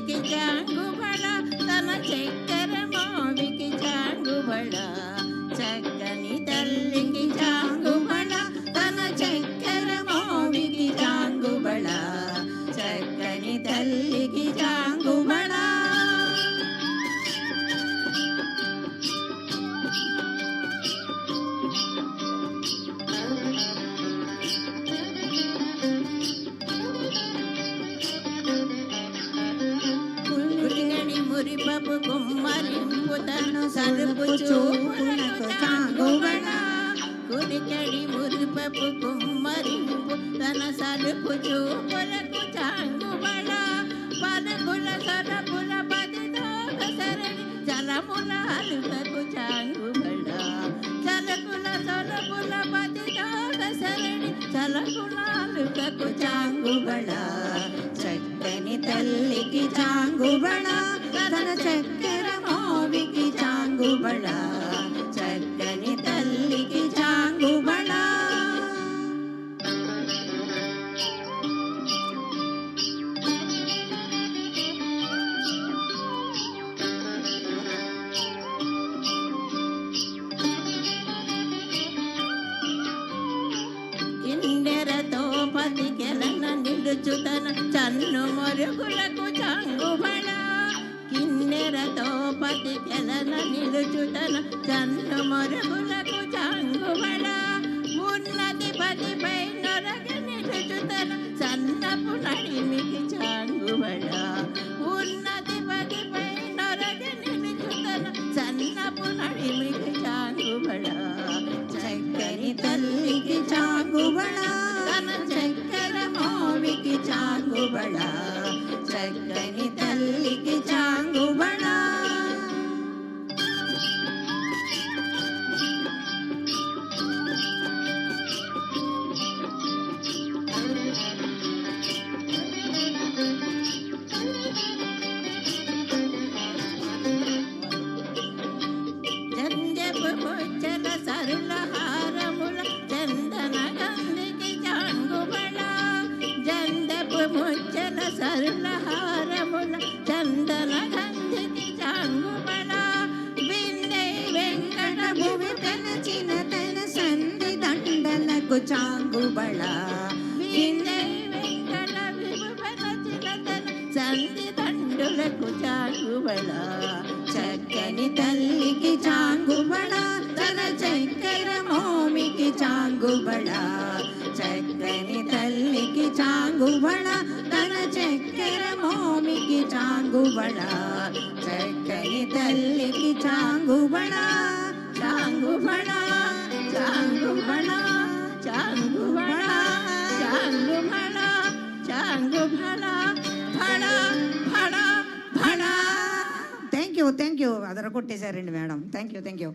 తల్లికి జాంగుబళ తన చక్కెర మోవికి జాంగుబళ చక్కని తల్లికి జాంగుబళ తన చక్కెర మోవికి జాంగుబళ చక్కని తల్లికి జాంగుబళ మురిపపు కుమ్మరింపు తను సరుపు చూపునకు జాంగుబళ కురికడి మురిపపు కుమ్మరింపు తన సరుపు చూపులకు జాంగుబళ పలుకుల సరపుల పదిదోగ సరణి జలముల అలుకకు జాంగుబళ జలకుల సరపుల పదిదోగ సరణి జలకుల అలుకకు జాంగుబళ చక్కని తల్లికి జాంగుబళ తన చక్కెర మోవికి జాంగుబళ చక్కని తల్లికి జాంగుబళ కిన్నెరతో పదికెలన నిలుచుతన చన్ను మొరుగులకు జాంగుబళ కిన్నెరతో పదికెలన నిలుచుతన చన్ను మొరుగులకు జాంగుబళ ఉన్నతి పదిపై నొరగ నిలుచుతన సన్నపు నడిమికి జాంగుబళ ఉన్నతి పదిపై నొరగ నిలుచుతన సన్నపు నడిమికి జాంగుబళ చక్కని తల్లికి జాంగుబళ తన చక్కెర మోవికి జాంగుబళ చక్కని తల్లికి జాంగుబళ జంజపు ముచ్చల సరుల హారముల చందన గంధికి జాంగుబళ జంజపు ముచ్చల సరుల హారముల చందన గంధికి జాంగుబళ విన్నై వెంకట భువి తలచిన తన సంధి దండలకు జాంగుబళ విన్నై వెంకట భువి తలచిన తన సంధి దండులకు జాంగుబళ చక్కని తల్లికి జాంగుబళ తన చక్కెర మోమికి జాంగుబళ చక్కని తల్లికి జాంగుబళ తన చక్కెర మోమికి జాంగుబళ చక్కని తల్లికి జాంగుబళ జాంగుబళ జాంగుబళ జాంగుబళ జాంగుబళ జాంగుబళ ఫళ ఫళ ఫళ థ్యాంక్ యూ అదర కొట్టేశారండి మేడం. Thank you